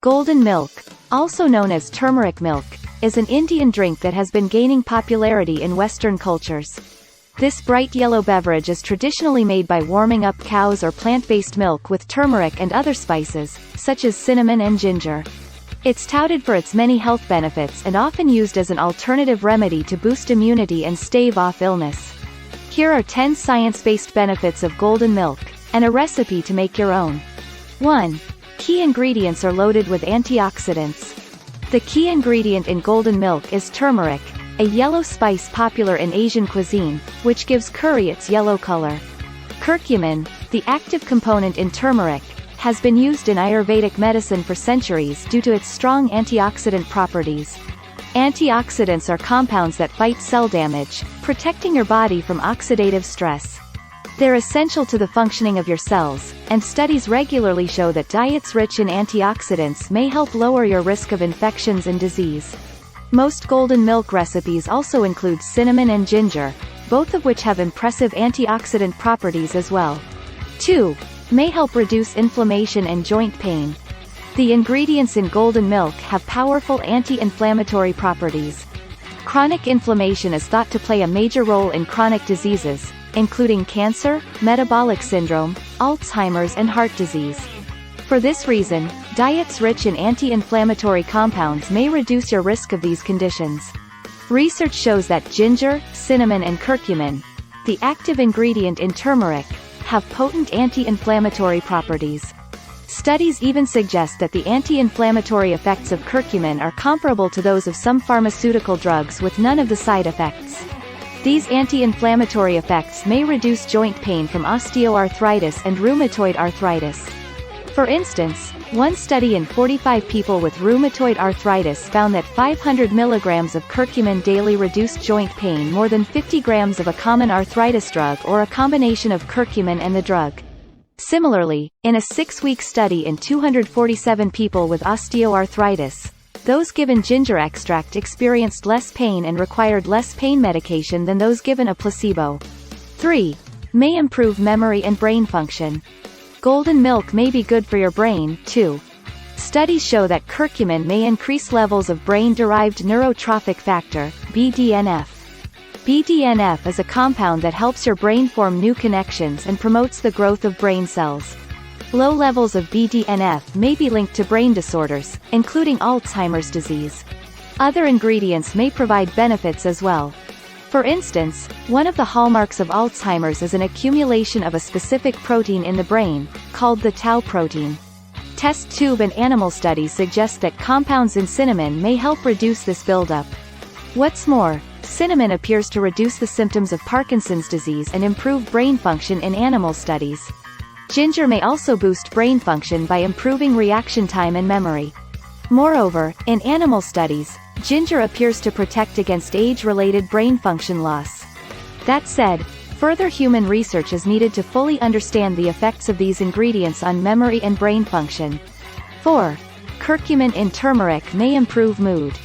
Golden milk, also known as turmeric milk, is an Indian drink that has been gaining popularity in Western cultures. This bright yellow beverage is traditionally made by warming up cows or plant-based milk with turmeric and other spices, such as cinnamon and ginger. It's touted for its many health benefits and often used as an alternative remedy to boost immunity and stave off illness. Here are 10 science-based benefits of golden milk, and a recipe to make your own. 1. Key ingredients are loaded with antioxidants. The key ingredient in golden milk is turmeric, a yellow spice popular in Asian cuisine, which gives curry its yellow color. Curcumin, the active component in turmeric, has been used in Ayurvedic medicine for centuries due to its strong antioxidant properties. Antioxidants are compounds that fight cell damage, protecting your body from oxidative stress. They're essential to the functioning of your cells, and studies regularly show that diets rich in antioxidants may help lower your risk of infections and disease. Most golden milk recipes also include cinnamon and ginger, both of which have impressive antioxidant properties as well. 2. May help reduce inflammation and joint pain. The ingredients in golden milk have powerful anti-inflammatory properties. Chronic inflammation is thought to play a major role in chronic diseases, including cancer, metabolic syndrome, Alzheimer's and heart disease. For this reason, diets rich in anti-inflammatory compounds may reduce your risk of these conditions. Research shows that ginger, cinnamon and curcumin, the active ingredient in turmeric, have potent anti-inflammatory properties. Studies even suggest that the anti-inflammatory effects of curcumin are comparable to those of some pharmaceutical drugs with none of the side effects. These anti-inflammatory effects may reduce joint pain from osteoarthritis and rheumatoid arthritis. For instance, one study in 45 people with rheumatoid arthritis found that 500 mg of curcumin daily reduced joint pain more than 50 grams of a common arthritis drug or a combination of curcumin and the drug. Similarly, in a 6-week study in 247 people with osteoarthritis, those given ginger extract experienced less pain and required less pain medication than those given a placebo. 3. May improve memory and brain function. Golden milk may be good for your brain, too. Studies show that curcumin may increase levels of brain-derived neurotrophic factor, BDNF. BDNF is a compound that helps your brain form new connections and promotes the growth of brain cells. Low levels of BDNF may be linked to brain disorders, including Alzheimer's disease. Other ingredients may provide benefits as well. For instance, one of the hallmarks of Alzheimer's is an accumulation of a specific protein in the brain, called the tau protein. Test tube and animal studies suggest that compounds in cinnamon may help reduce this buildup. What's more, cinnamon appears to reduce the symptoms of Parkinson's disease and improve brain function in animal studies. Ginger may also boost brain function by improving reaction time and memory. Moreover, in animal studies, ginger appears to protect against age-related brain function loss. That said, further human research is needed to fully understand the effects of these ingredients on memory and brain function. 4. Curcumin in turmeric may improve mood.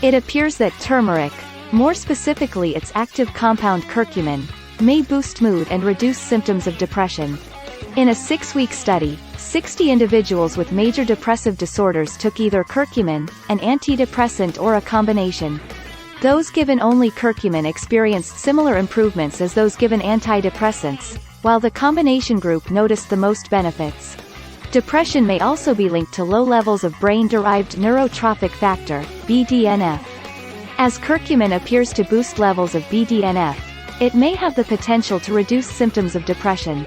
It appears that turmeric, more specifically its active compound curcumin, may boost mood and reduce symptoms of depression. In a 6-week study, 60 individuals with major depressive disorders took either curcumin, an antidepressant or a combination. Those given only curcumin experienced similar improvements as those given antidepressants, while the combination group noticed the most benefits. Depression may also be linked to low levels of brain-derived neurotrophic factor, BDNF. As curcumin appears to boost levels of BDNF, it may have the potential to reduce symptoms of depression.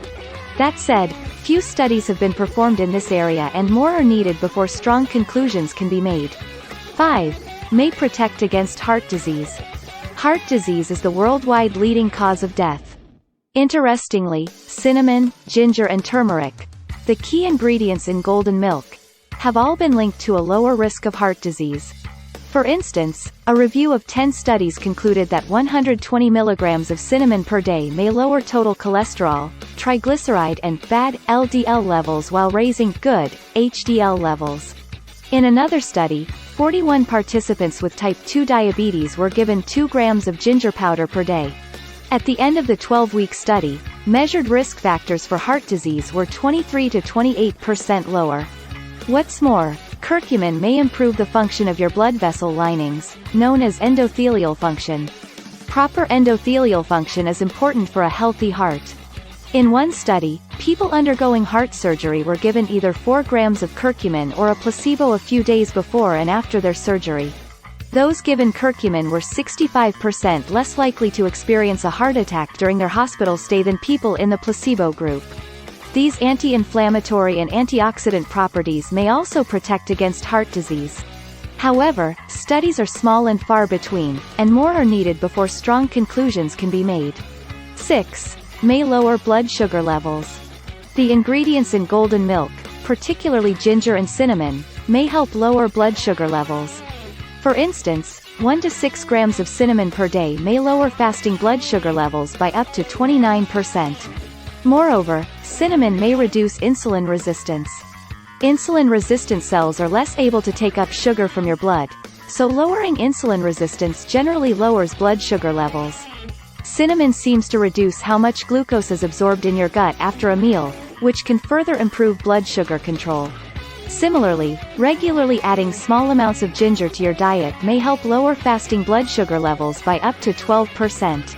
That said, few studies have been performed in this area and more are needed before strong conclusions can be made. 5. May protect against heart disease. Heart disease is the worldwide leading cause of death. Interestingly, cinnamon, ginger and turmeric, the key ingredients in golden milk, have all been linked to a lower risk of heart disease. For instance, a review of 10 studies concluded that 120 mg of cinnamon per day may lower total cholesterol, triglyceride and bad LDL levels while raising good HDL levels. In another study, 41 participants with type 2 diabetes were given 2 grams of ginger powder per day. At the end of the 12-week study, measured risk factors for heart disease were 23 to 28% lower. What's more, Curcumin may improve the function of your blood vessel linings, known as endothelial function. Proper endothelial function is important for a healthy heart. In one study, people undergoing heart surgery were given either 4 grams of curcumin or a placebo a few days before and after their surgery. Those given curcumin were 65% less likely to experience a heart attack during their hospital stay than people in the placebo group. These anti-inflammatory and antioxidant properties may also protect against heart disease. However, studies are small and far between, and more are needed before strong conclusions can be made. 6. May lower blood sugar levels. The ingredients in golden milk, particularly ginger and cinnamon, may help lower blood sugar levels. For instance, 1 to 6 grams of cinnamon per day may lower fasting blood sugar levels by up to 29%. Moreover, cinnamon may reduce insulin resistance. Insulin-resistant cells are less able to take up sugar from your blood, so lowering insulin resistance generally lowers blood sugar levels. Cinnamon seems to reduce how much glucose is absorbed in your gut after a meal, which can further improve blood sugar control. Similarly, regularly adding small amounts of ginger to your diet may help lower fasting blood sugar levels by up to 12%.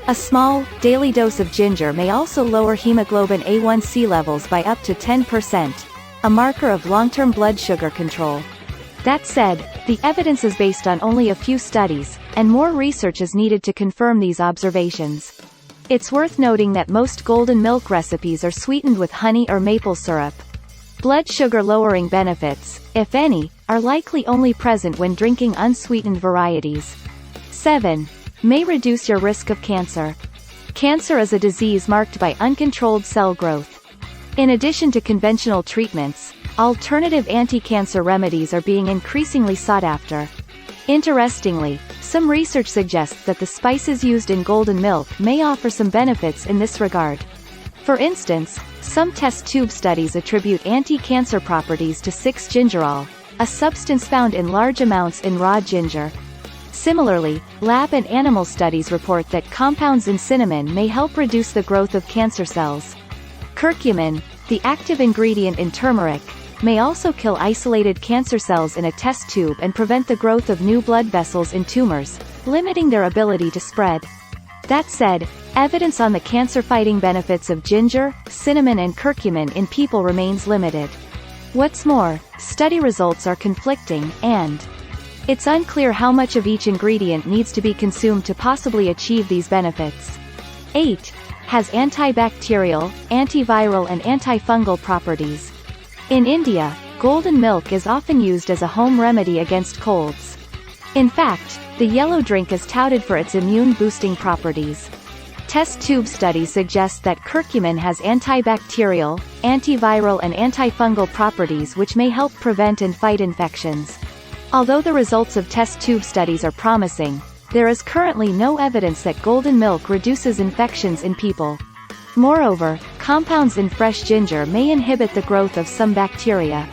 A small, daily dose of ginger may also lower hemoglobin A1C levels by up to 10%. A marker of long-term blood sugar control. That said, the evidence is based on only a few studies, and more research is needed to confirm these observations. It's worth noting that most golden milk recipes are sweetened with honey or maple syrup. Blood sugar lowering benefits, if any, are likely only present when drinking unsweetened varieties. 7. May reduce your risk of cancer. Cancer is a disease marked by uncontrolled cell growth. In addition to conventional treatments, alternative anti-cancer remedies are being increasingly sought after. Interestingly, some research suggests that the spices used in golden milk may offer some benefits in this regard. For instance, some test tube studies attribute anti-cancer properties to 6-gingerol, a substance found in large amounts in raw ginger. Similarly, lab and animal studies report that compounds in cinnamon may help reduce the growth of cancer cells. Curcumin, the active ingredient in turmeric, may also kill isolated cancer cells in a test tube and prevent the growth of new blood vessels in tumors, limiting their ability to spread. That said, evidence on the cancer-fighting benefits of ginger, cinnamon and curcumin in people remains limited. What's more, study results are conflicting, and it's unclear how much of each ingredient needs to be consumed to possibly achieve these benefits. 8. Has antibacterial, antiviral and antifungal properties. In India, golden milk is often used as a home remedy against colds. In fact, the yellow drink is touted for its immune-boosting properties. Test tube studies suggest that curcumin has antibacterial, antiviral and antifungal properties which may help prevent and fight infections. Although the results of test tube studies are promising, there is currently no evidence that golden milk reduces infections in people. Moreover, compounds in fresh ginger may inhibit the growth of some bacteria.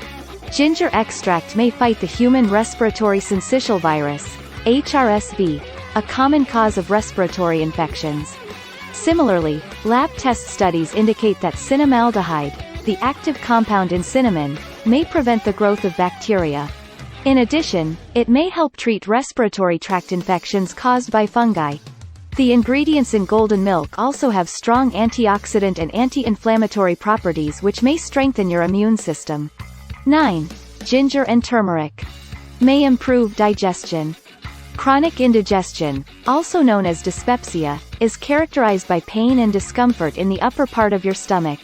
Ginger extract may fight the human respiratory syncytial virus, HRSV, a common cause of respiratory infections. Similarly, lab test studies indicate that cinnamaldehyde, the active compound in cinnamon, may prevent the growth of bacteria. In addition, it may help treat respiratory tract infections caused by fungi. The ingredients in golden milk also have strong antioxidant and anti-inflammatory properties which may strengthen your immune system. 9. Ginger and turmeric. May improve digestion. Chronic indigestion, also known as dyspepsia, is characterized by pain and discomfort in the upper part of your stomach.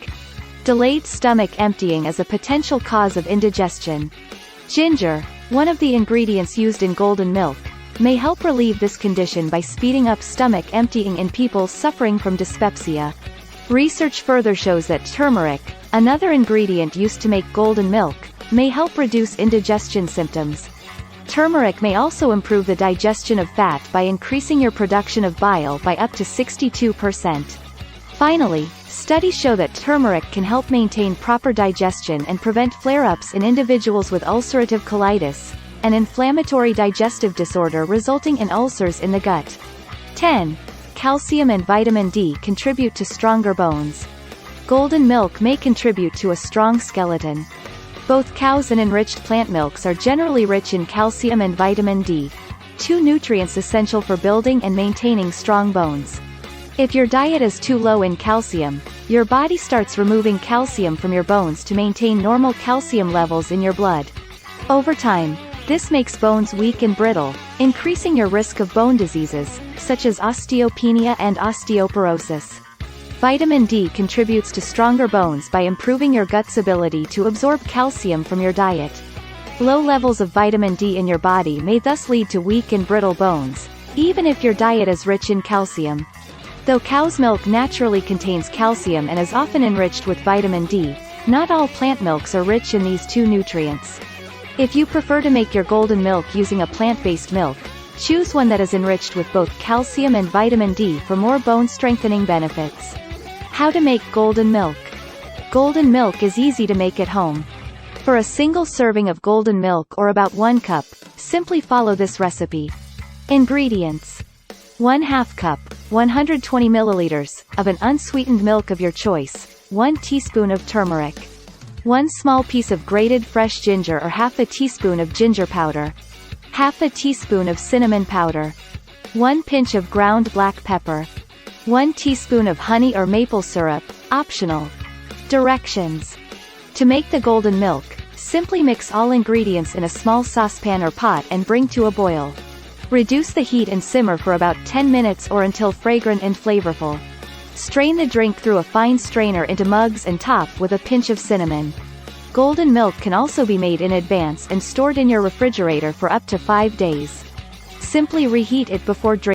Delayed stomach emptying is a potential cause of indigestion. Ginger, one of the ingredients used in golden milk, may help relieve this condition by speeding up stomach emptying in people suffering from dyspepsia. Research further shows that turmeric, another ingredient used to make golden milk, may help reduce indigestion symptoms. Turmeric may also improve the digestion of fat by increasing your production of bile by up to 62%. Finally, studies show that turmeric can help maintain proper digestion and prevent flare-ups in individuals with ulcerative colitis, an inflammatory digestive disorder resulting in ulcers in the gut. 10. Calcium and vitamin D contribute to stronger bones. Golden milk may contribute to a strong skeleton. Both cows and enriched plant milks are generally rich in calcium and vitamin D, two nutrients essential for building and maintaining strong bones. If your diet is too low in calcium, your body starts removing calcium from your bones to maintain normal calcium levels in your blood. Over time, this makes bones weak and brittle, increasing your risk of bone diseases, such as osteopenia and osteoporosis. Vitamin D contributes to stronger bones by improving your gut's ability to absorb calcium from your diet. Low levels of vitamin D in your body may thus lead to weak and brittle bones, even if your diet is rich in calcium. Though cow's milk naturally contains calcium and is often enriched with vitamin D, not all plant milks are rich in these two nutrients. If you prefer to make your golden milk using a plant-based milk, choose one that is enriched with both calcium and vitamin D for more bone-strengthening benefits. How to make golden milk. Golden milk is easy to make at home. For a single serving of golden milk or about 1 cup, simply follow this recipe. Ingredients: 1/2 cup, 120 milliliters, of an unsweetened milk of your choice, 1 teaspoon of turmeric, 1 small piece of grated fresh ginger or half a teaspoon of ginger powder, half a teaspoon of cinnamon powder, 1 pinch of ground black pepper, 1 teaspoon of honey or maple syrup, optional. Directions. To make the golden milk, simply mix all ingredients in a small saucepan or pot and bring to a boil. Reduce the heat and simmer for about 10 minutes or until fragrant and flavorful. Strain the drink through a fine strainer into mugs and top with a pinch of cinnamon. Golden milk can also be made in advance and stored in your refrigerator for up to 5 days. Simply reheat it before drinking.